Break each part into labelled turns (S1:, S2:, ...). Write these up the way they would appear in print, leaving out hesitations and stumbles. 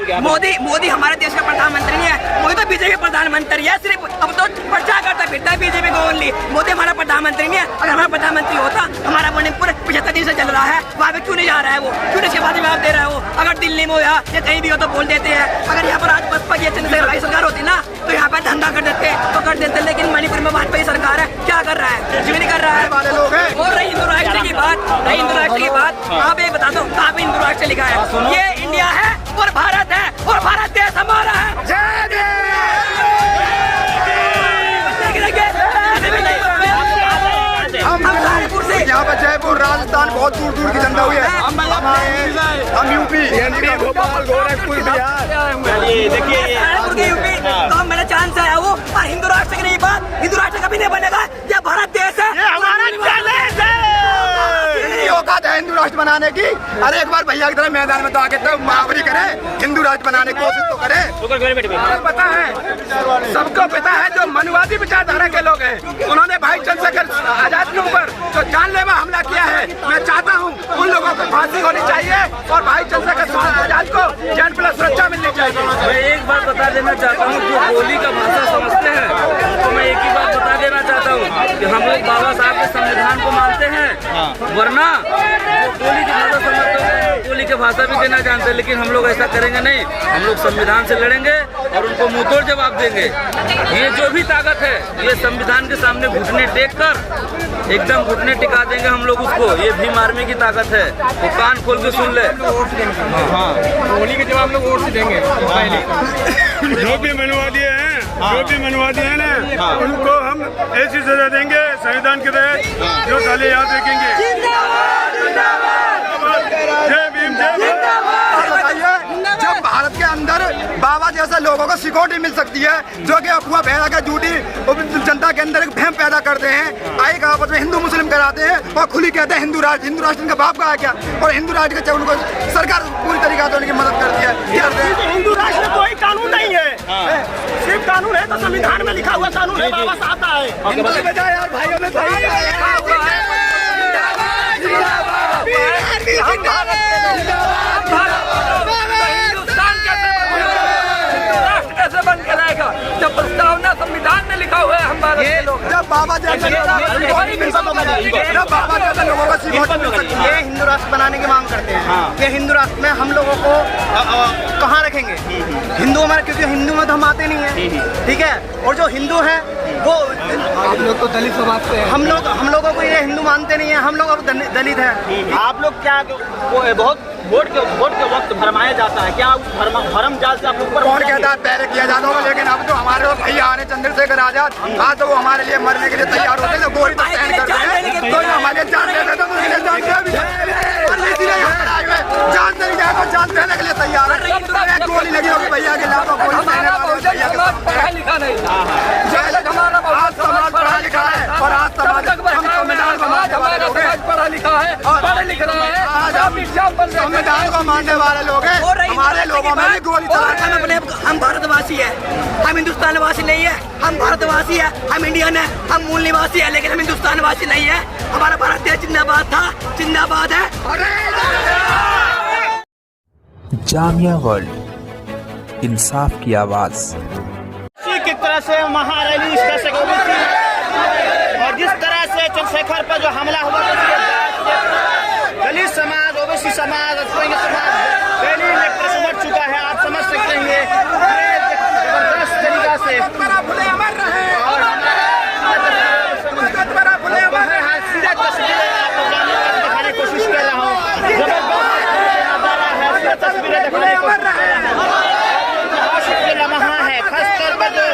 S1: मोदी हमारे देश का प्रधानमंत्री नहीं है, मोदी तो बीजेपी प्रधानमंत्री है। सिर्फ अब तो प्रचार करता फिरता है बीजेपी को ओनली। मोदी हमारा प्रधानमंत्री नहीं है। अगर हमारा प्रधानमंत्री होता, हमारा मणिपुर 75 दिन से चल रहा है, वहाँ पे क्यों नहीं जा रहा है वो, क्यों इसके बाद जवाब दे रहा है वो। अगर दिल्ली में हो या कहीं भी हो तो बोल देते हैं। अगर यहाँ पर आज बसपा की चंद्रशेखर सरकार होती ना तो यहाँ पर धंधा कर देते तो कर देते, लेकिन मणिपुर में भाजपा सरकार है, क्या कर रहा है, कुछ भी नहीं कर रहा है। और रही हिंदू राष्ट्र की बात, आप ये बता दो कहाँ पे हिंदू राष्ट्र लिखा है? ये इंडिया है और भारत है, और भारत देश हमारा है।
S2: यहाँ पर जयपुर राजस्थान बहुत दूर दूर की जनता हुई है। हम यूपी भोपाल गोरखपुर बिहार
S1: देखिए यूपी तो मेरा चांस है वो। और हिंदू राष्ट्र की नहीं बात, हिंदू राष्ट्र कभी नहीं बनेगा। ये भारत देश है,
S2: औकात है हिंदू राष्ट्र बनाने की। अरे एक बार भैया की तरह मैदान में तो आके तो मावरी करे, हिंदू राष्ट्र बनाने की कोशिश तो करे।
S3: पता है, सबको पता है जो मनुवादी विचारधारा के लोग हैं, उन्होंने भाई चंद्रशेखर आजाद के ऊपर जो जानलेवा हमला किया है, मैं चाहता हूँ उन लोगों को फांसी होनी चाहिए और भाई चंद्रशेखर आजाद को जेल प्लस सुरक्षा मिलनी चाहिए।
S4: मैं एक बात बता देना चाहता हूँ, जो गोली का भाषा समझते हैं तो मैं एक ही बात बता देना चाहता हूँ कि हम लोग बाबा साहब के संविधान को मानते हैं, वरना जो गोली की भाषा समझते हैं गोली की भाषा भी देना जानते हैं। लेकिन हम लोग ऐसा करेंगे नहीं, हम लोग संविधान से लड़ेंगे और उनको मुंहतोड़ जवाब देंगे। ये जो भी ताकत है ये संविधान के सामने घुटने टेक कर एकदम घुटने टिका देंगे हम लोग उसको। ये भीम आर्मी की ताकत है, वो कान खोल के सुन ले।
S3: गोली के जवाब लोग वोट से देंगे।
S5: जो भी मनवादी हैं, जो भी मनवादी हैं ना, उनको हम ऐसी सजा देंगे संविधान के तहत जो साले याद रखेंगे। जय भीम, जय भीम।
S2: जब भारत के अंदर बाबा जैसे लोगों को सिक्योरिटी मिल सकती है, जो कि अफवाह फैला के झूठी जनता के अंदर एक भ्रम पैदा करते हैं, आई का आपस में हिंदू मुस्लिम कराते हैं और खुली कहते हैं हिंदू राष्ट्र। हिंदू राष्ट्र इनका बाप का है क्या? और हिंदू राष्ट्र के उनको सरकार पूरी तरीके से उनकी मदद करती है।
S3: हिंदू राष्ट्र में कोई कानून नहीं है, सिर्फ कानून है तो संविधान में लिखा हुआ कानून है, बाबा साहब का है।
S2: यार भाइयों ने
S3: जब प्रस्तावना संविधान में लिखा हुआ है हम भारत के लोग,
S2: जब बाबा जैसे लोगों को सिक्योरिटी मिल सकती है।
S6: ये हिंदू राष्ट्र बनाने की मांग करते हैं। ये हिंदू राष्ट्र में हम लोगों को कहाँ रखेंगे? हिंदू हमारे, क्योंकि हिंदू में तो हम आते नहीं है, ठीक है। और जो हिंदू है वो
S2: आप लोग तो दलित समाज से हैं।
S6: हम लोगों को ये हिंदू मानते नहीं है, हम लोग अब दलित हैं।
S7: आप लोग क्या बहुत वोट के वक्त भरमाया जाता है क्या? भरम जाल से आप लोग पर
S2: कौन कहता है पहले किया जाता होगा, लेकिन अब तो हमारे लोग भैया आ रहे चंद्रशेखर आजाद, आज तो वो हमारे लिए मरने के लिए तैयार होते हैं। गोली तो सहन करते हैं, तो हमारे जान देते तो इसीलिए जान देने के लिए तैयार है। गोली लगी होगी भैया के लाभ, गोली सहने
S3: पढ़ा लिखा नहीं।
S2: आज समाज पढ़ा लिखा है और आज समाज हम संविधान को मानने वाले लोग हैं,
S3: पढ़ा लिखा है, पढ़े लिख रहा है।
S2: आज हम संविधान को मानने वाले लोग हैं। हमारे लोगों में भी गोली
S1: हम भारतवासी है, हम हिंदुस्तान वासी नहीं है। हम भारतवासी है, हम इंडियन है, हम मूल निवासी है, लेकिन हम हिंदुस्तान वासी नहीं है। हमारा भारत देश जिंदाबाद था, जिंदाबाद है।
S8: जामिया वर्ल्ड, इंसाफ की आवाज।
S7: किस तरह से महारैली इस तरह से और जिस तरह से चंद्रशेखर पर जो हमला हुआ, दलित समाज, ओबीसी समाज, पहले इलेक्ट्रेशन बढ़ चुका है। आप समझ सकते हैं ये जबरदस्त तरीका से सीधे तस्वीरें आपको दिखाने की कोशिश कर रहा हूँ। जबरदस्त तस्वीरें दिखाने की कोशिश कर रहा हूँ। लम्हा है खासतौर पर जो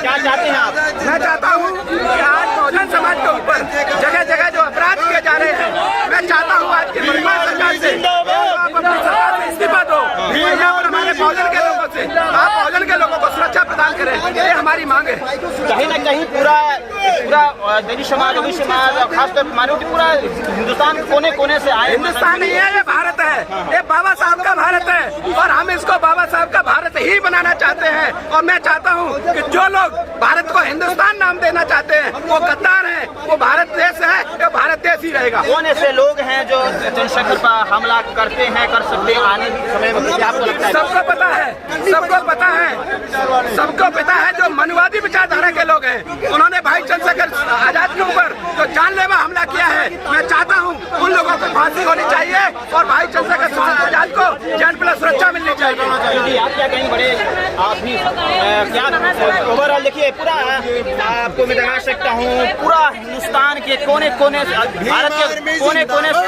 S7: क्या चाहते हैं आप?
S3: मैं चाहता हूँ कि आज बहुजन समाज के ऊपर जगह जगह जो अपराध किए जा रहे हैं, मैं चाहता हूँ आज की वर्तमान सरकार से आप अपनी सरकार से इस्तीफा दो। यहाँ पर हमारे बहुजन के लोगों से आप बहुजन के लोगों को सुरक्षा प्रदान करें, ये हमारी मांग है।
S7: कहीं ना कहीं पूरा दलित समाज, ओबीसी समाज और खासतौर पर माइनॉरिटी पूरा हिंदुस्तान कोने कोने से आए।
S3: हिंदुस्तान नहीं है, ये भारत है, ये बाबा साहब का भारत है और हम इसको बाबा साहब का भारत ही बनाना चाहते हैं। और मैं चाहता हूँ कि जो लोग भारत को हिंदुस्तान नाम देना चाहते हैं वो गद्दार हैं, ही रहेगा।
S7: कौन ऐसे लोग हैं जो चंद्रशेखर पर हमला करते हैं, कर सकते हैं आने के समय में, क्या आपको लगता है?
S3: सबको पता है, सबको पता है, सबको पता है। जो मनुवादी विचारधारा के लोग हैं, उन्होंने भाई चंद्रशेखर आजाद के ऊपर जो जानलेवा हमला किया है, मैं चाहता हूं उन लोगों को फांसी होनी चाहिए और भाई चंद्रशेखर आजाद को जेल प्लस सुरक्षा मिलनी चाहिए।
S7: आप क्या कहेंगे बड़े, आप भी क्या ओवरऑल देखिए पूरा आपको मैं दिखा सकता हूँ, पूरा हिंदुस्तान के कोने कोने से, भारत के कोने कोने से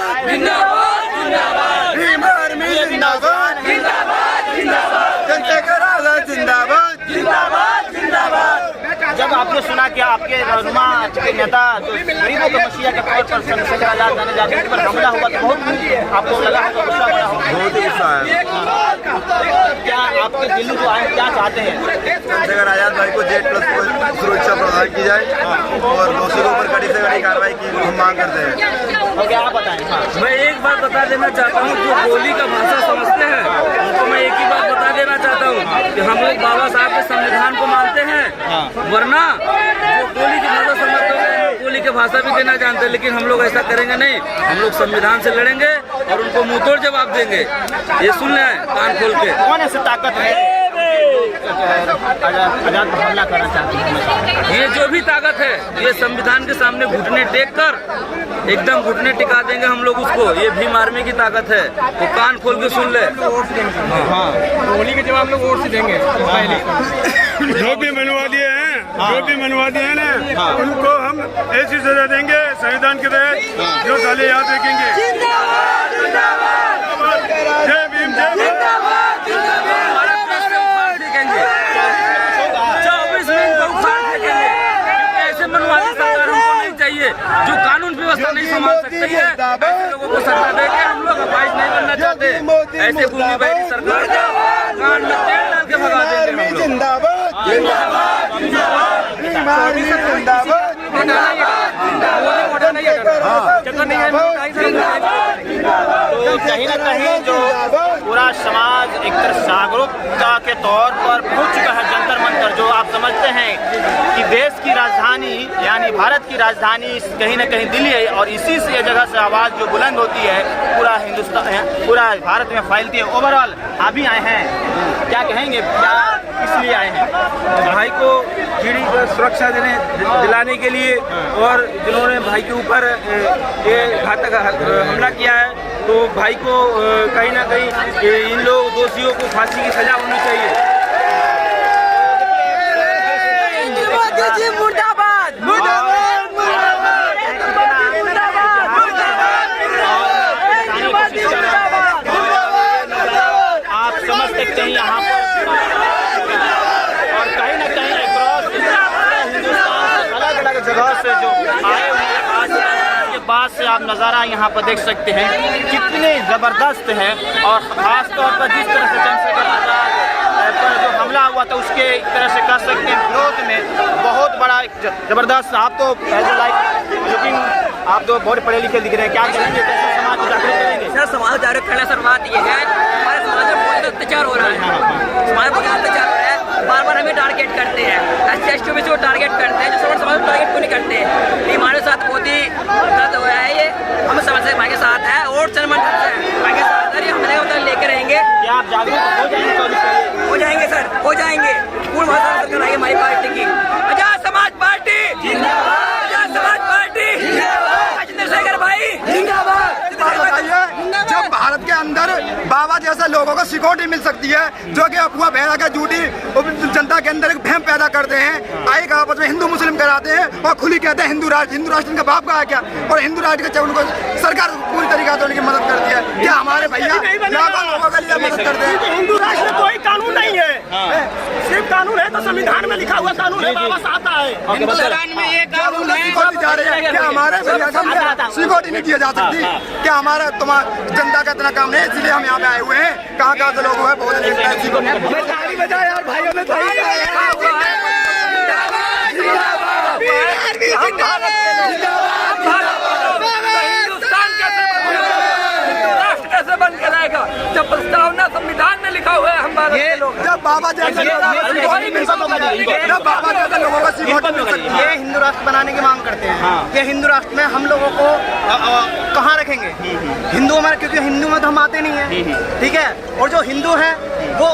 S7: जब आपने सुना कि आपके रहनुमा के नेता जो गरीबों के मसीहा के तौर पर चंद्रशेखर आजाद जाने जाते हैं पर हमला हुआ तो बहुत आपको लगा होगा, गुस्सा बड़ा होगा?
S2: बहुत ही गुस्सा है।
S7: क्या आपके दिल्ली जो आए क्या चाहते हैं?
S2: चंद्रशेखर आजाद भाई को जेल प्लस सुरक्षा प्रदान की जाए और दोषियों पर कड़ी से कड़ी कार्रवाई की हम मांग करते हैं।
S7: और क्या आप बताएं?
S4: मैं एक बात बता देना चाहता हूँ, जो गोली का भाषा समझते हैं उनको मैं एक ही बात बता देना चाहता हूँ कि हम लोग बाबा साहब के संविधान को मानते हैं, वरना जो गोली की भाषा समझते हैं गोली की भाषा भी देना जानते हैं, लेकिन हम लोग ऐसा करेंगे नहीं। हम लोग संविधान से लड़ेंगे और उनको मुंहतोड़ जवाब देंगे। ये सुन रहे हैं कान खोल के।
S7: कौन ऐसी ताकत है आजाद पर हमला करना चाहती है?
S4: ये जो भी ताकत है, ये संविधान के सामने घुटने टेक कर एकदम घुटने टिका देंगे हम लोग उसको। ये भीम आर्मी की ताकत है, वो कान खोल के सुन ले।
S3: होली के जवाब लोग वोट से देंगे।
S5: जो भी मनवादी हैं, जो भी मनवादी हैं ना, उनको हम ऐसी सजा देंगे संविधान के तहत जो साले याद रखेंगे। जय भीम, जय भीम। 24 मिनट को उखाड़ फेंकेंगे। ऐसे मनवादी सरकार हमको नहीं चाहिए जो कानून व्यवस्था नहीं संभाल सकती है। ऐसे लोगों को सजा देके हम लोग अपाइज नहीं बनना चाहते। ऐसे भूमि बहरी सरकार को कान में तेल डाल के भगा देंगे हम लोग।
S7: तो कहीं ना कहीं जो पूरा समाज एक तरह जागरूकता के तौर पर पहुंच चुका है जंतर मंतर, जो आप समझते हैं कि देश की राजधानी यानी भारत की राजधानी कहीं ना कहीं दिल्ली है और इसी से ये जगह से आवाज़ जो बुलंद होती है पूरा हिंदुस्तान, पूरा भारत में फैलती है। ओवरऑल आप भी आए हैं, क्या कहेंगे, क्या इसलिए आए हैं?
S4: भाई को जीडी पर सुरक्षा दिलाने के लिए और जिन्होंने भाई के ऊपर ये घातक हमला किया है, तो भाई को कहीं ना कहीं इन लोग दोषियों को फांसी की सजा होनी चाहिए। मुर्दाबाद, मुर्दाबाद,
S7: आप समझ सकते हैं यहाँ पर और कहीं ना कहीं हिंदुस्तान से अलग अलग जगह से जो आए हुए आज के बाद से आप नज़ारा यहाँ पर देख सकते हैं कितने ज़बरदस्त है। और ख़ास तौर पर जिस तरह से चंद्रशेखर आजाद पर जो हमला हुआ था उसके एक तरह से कह सकते हैं विरोध में बहुत बड़ा ज़बरदस्त। आप तो लेकिन आप तो बहुत पढ़े लिखे दिख रहे हैं, क्या करेंगे, कैसे समाज को जागरूक करेंगे?
S1: सर समाज जागरूक करना सर बात ये है, हमारे समाज में बहुत अत्याचार हो रहा है, समाज में अत्याचार हो रहा है, बार बार हमें टारगेट करते हैं, SC/ST में जो टारगेट करते हैं, जो समाज को टारगेट क्यों नहीं करते हैं? ये हमारे साथ बहुत ही गलत हो रहा है। ये हम समझ सकते भाई के साथ है और चरमन भाई के साथ है, हमने उधर लेके रहेंगे।
S7: क्या आप जागरूक हो जाएंगे?
S1: हो जाएंगे सर, हो जाएंगे। पूर्ण भाषा कराएंगे हमारी पार्टी की। आजाद समाज पार्टी जिंदाबाद, आजाद समाज पार्टी जिंदाबाद, चंद्रशेखर भाई जिंदाबाद।
S2: जब भारत के अंदर बाबा जैसे लोगों को सिक्योरिटी मिल सकती है, जो कि अफवाह फैला के झूठी जनता के अंदर एक भ्रम पैदा करते हैं, एक आपस में हिंदू मुस्लिम कराते हैं और खुली कहते हैं हिंदू राष्ट्र इनका बाप का है क्या? और हिंदू राष्ट्र के उनको सरकार पूरी तरीके से उनकी मदद करती है। क्या हमारे भैया लाखों लोगों के लिए मदद करते हैं?
S3: हिंदू राष्ट्र में कोई कानून नहीं है, सिर्फ कानून है तो संविधान में लिखा हुआ कानून है, बाबा साहब का है।
S1: हिंदुस्तान में ये कानून है,
S2: सिक्योरिटी जा रहे हैं, क्या हमारे भैया को सिक्योरिटी नहीं दी जा सकती? क्या हमारा जनता का इतना काम नहीं, इसलिए हम यहाँ पे आए हुए हैं। कहाँ कहाँ से लोग हुए बहुत
S3: ताली बजाओ यार भाइयों में
S1: राष्ट्र कैसे बन के रहेगा जब प्रस्तावना संविधान में लिखा हुआ है हम
S3: भारत के लोग हैं।
S2: जब बाबा जैसे लोगों को सिकोट मिल सकती है।
S6: ये हिंदू राष्ट्र बनाने की मांग करते हैं कि हिंदू राष्ट्र में हम लोगों को कहाँ रखेंगे। हिंदू हमारे, क्योंकि हिंदू में तो हम आते नहीं है, ठीक है। और जो हिंदू है वो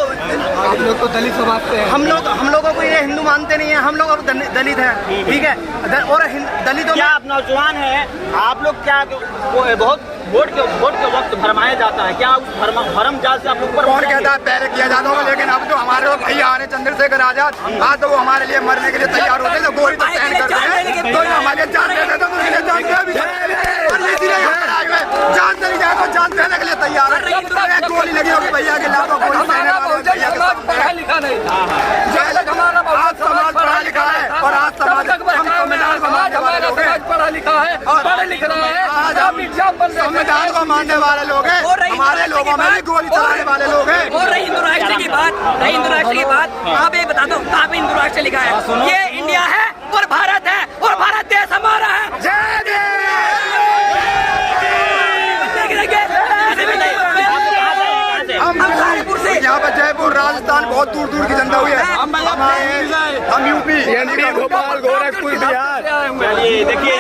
S2: आप लोग तो दलित समाज से हैं।
S6: हम लोगों को ये हिंदू मानते नहीं है, हम लोग अब दलित हैं, ठीक है। और दलितों
S7: क्या आप नौजवान हैं, आप लोग क्या बहुत वोट के वक्त भरमाया जाता है, क्या उस भरम जाल से आप लोग पर
S2: कौन कहता है पहले किया जाता होगा, लेकिन अब तो हमारे लोग भैया आ रहे चंद्रशेखर आजाद, आज तो वो हमारे लिए मरने के लिए तैयार होते हैं, गोली तो सहन करते हैं, तो हमारे जान देते तो उनके लिए जान जान चली जाए तो जान देने के लिए तैयार है। गोली लगी होगी भैया के लाखों गोली सहने वाले
S3: पढ़ा लिखा नहीं,
S2: आज समाज पढ़ा लिखा है और आज समाज
S3: पढ़ा लिखा है, पढ़े लिख रहा है,
S2: आज हम संविधान को मानने वाले लोग हैं, हमारे लोगों में भी गोली चलाने वाले लोग हैं।
S1: और रही हिंदू राष्ट्र की बात, कहाँ पे बता दो, कहाँ पे हिंदू राष्ट्र लिखा है? ये इंडिया है और भारत है, और भारत देश हमारा है।
S2: हम यहाँ पर जयपुर राजस्थान बहुत दूर दूर की जनता हुई है, हम यूपी भोपाल गोरखपुर बिहार।
S7: चलिए देखिए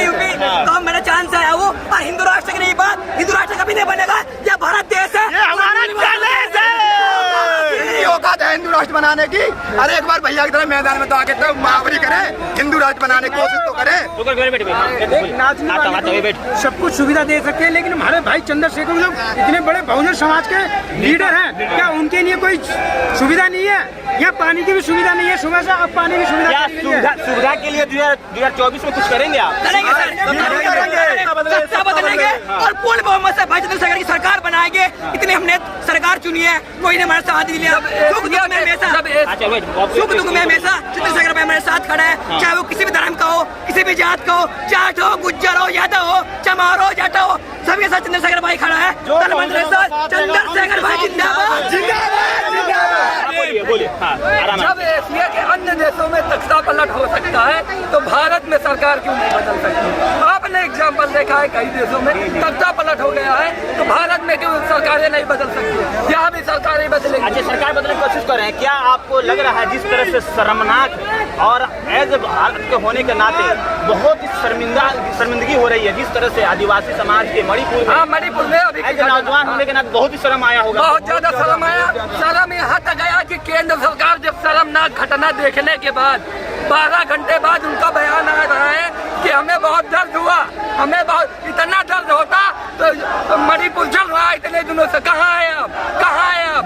S1: यूपी तो मेरा चांस है वो, और हिंदू राष्ट्र की नहीं बात, हिंदू राष्ट्र कभी नहीं बनेगा, ये भारत देश है, हमारा चैलेंज है।
S2: औकात है हिंदू राष्ट्र बनाने की। अरे एक बार भैया की तरह मैदान में तो आके तो मुहावरी करे, हिंदू राष्ट्र बनाने की कोशिश तो करे।
S3: सब कुछ सुविधा दे सकते हैं, लेकिन हमारे भाई चंद्रशेखर लोग इतने बड़े बहुजन समाज के लीडर हैं, क्या उनके लिए कोई सुविधा नहीं है? यहाँ पानी की भी सुविधा नहीं है, सुबह से अब पानी की
S7: सुविधा के लिए 2024 में कुछ करेंगे आप?
S1: करेंगे सर, बदलेंगे और पूर्ण बहुमत से भाई चंद्रशेखर की सरकार बनाएंगे। इतनी हमने सरकार चुनी है, कोई ने हमारा साथ दिया, सुख दुख में हमेशा चंद्रशेखर भाई हमारे साथ खड़ा है, चाहे वो किसी भी धर्म का हो, किसी भी जात का हो, जाट हो, गुज्जर हो, यादव हो, चमार हो, जाटा हो, सबके साथ चंद्रशेखर भाई खड़ा है। चंद्रशेखर भाई जिंदाबाद।
S7: बोलिए
S3: जब एशिया के अन्य देशों में तख्ता पलट हो सकता है तो भारत में सरकार क्यों नहीं बदल सकती? आपने एग्जाम्पल देखा है, कई देशों में तख्ता पलट हो गया है, तो भारत में क्यों सरकारें नहीं बदल सकती? यहाँ भी सरकारें बदलेंगी।
S7: अच्छा, सरकार बदलने की कोशिश कर रहे हैं, क्या आपको लग रहा है जिस तरह से शर्मनाक और एज भारत के होने के नाते बहुत ही शर्मिंदगी हो रही है, जिस तरह से आदिवासी समाज के मणिपुर में अभी नौजवान होने के नाते बहुत ही शर्म आया होगा?
S3: बहुत ज्यादा शर्म आया। शर्म यहाँ तक गया कि केंद्र सरकार जब शर्मनाक घटना देखने के बाद 12 घंटे बाद उनका बयान आ रहा है कि हमें बहुत दर्द हुआ, हमें बहुत इतना दर्द होता तो मणिपुर चल रहा है इतने दिनों से, कहाँ है अब, कहाँ है अब?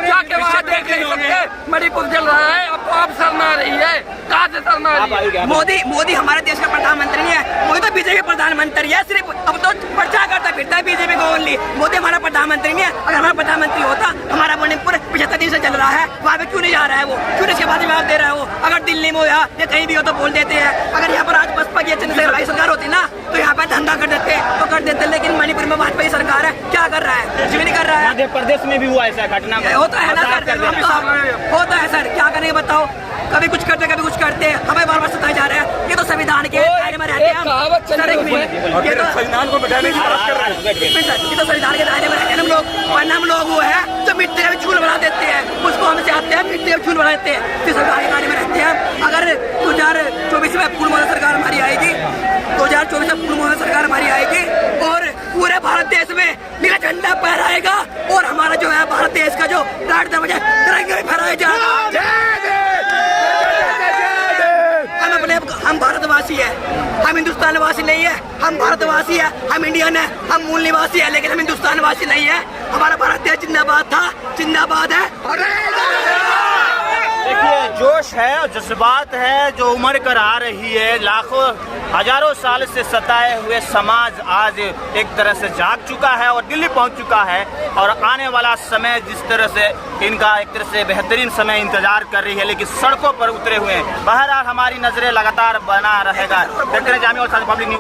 S3: जाके वहाँ देख नहीं सकते, मणिपुर चल रहा है, अब तो आप शर्म आ रही है, कहाँ से शर्म आ रही है?
S1: मोदी हमारे देश का प्रधानमंत्री नहीं है, मोदी तो बीजेपी प्रधानमंत्री है, सिर्फ अब तो प्रचार करता फिरता है बीजेपी को ओनली। मोदी हमारा प्रधानमंत्री नहीं है, अगर हमारा प्रधानमंत्री होता, हमारा मणिपुर 75 दिन से चल रहा है, वहाँ पे क्यों नहीं जा रहा है वो, क्यों इसके बाद जवाब दे रहा है वो? अगर दिल्ली में हो या कहीं भी हो तो बोल देते हैं। अगर यहाँ पर आज बसपा की चंद्रशेखर भाई सरकार होती ना तो यहाँ पे धंधा कर देते तो कर देते, लेकिन मणिपुर में वाजपेयी सरकार है, क्या कर रहा है? कुछ भी नहीं कर रहा है।
S7: मध्य प्रदेश में भी हुआ ऐसा घटना?
S1: होता है ना सर, होता है सर, क्या करेंगे बताओ? कभी कुछ करते कभी कुछ करते, हमें बार बार सताए जा रहे हैं। ये तो संविधान के दायरे में रहते हैं, ये तो संविधान को बैठाने की बात कर रहे हैं, ये तो संविधान के दायरे में रहते हैं हम लोग, वरना हम लोग वो है जो मिट्टी का भी चूल बना देते हैं, उसको हमसे आते हैं मिट्टी का चूल बना देते हैं, तो सरकार के दायरे में रहते हैं। अगर 2024 में पूर्ण मोदी सरकार हमारी आएगी, 2024 में पूर्ण मोदी सरकार हमारी आएगी और पूरे भारत देश में नीला झंडा फहराएगा और हमारा जो है भारत देश का जो लाट दरवाजा तिरंगा फहराया जाएगा। हम भारतवासी है, हम हिंदुस्तान वासी नहीं है, हम भारतवासी है, हम इंडियन है, हम मूल निवासी है, लेकिन हम हिंदुस्तान वासी नहीं है। हमारा भारत देश जिंदाबाद था, जिंदाबाद है।
S7: देखिए, जोश है और जज्बात है जो उमड़ कर आ रही है। लाखों हजारों साल से सताए हुए समाज आज एक तरह से जाग चुका है और दिल्ली पहुंच चुका है, और आने वाला समय जिस तरह से इनका एक तरह से बेहतरीन समय इंतजार कर रही है, लेकिन सड़कों पर उतरे हुए हैं। बहरहाल हमारी नजरें लगातार बना रहेगा। जामिया और पब्लिक न्यूज।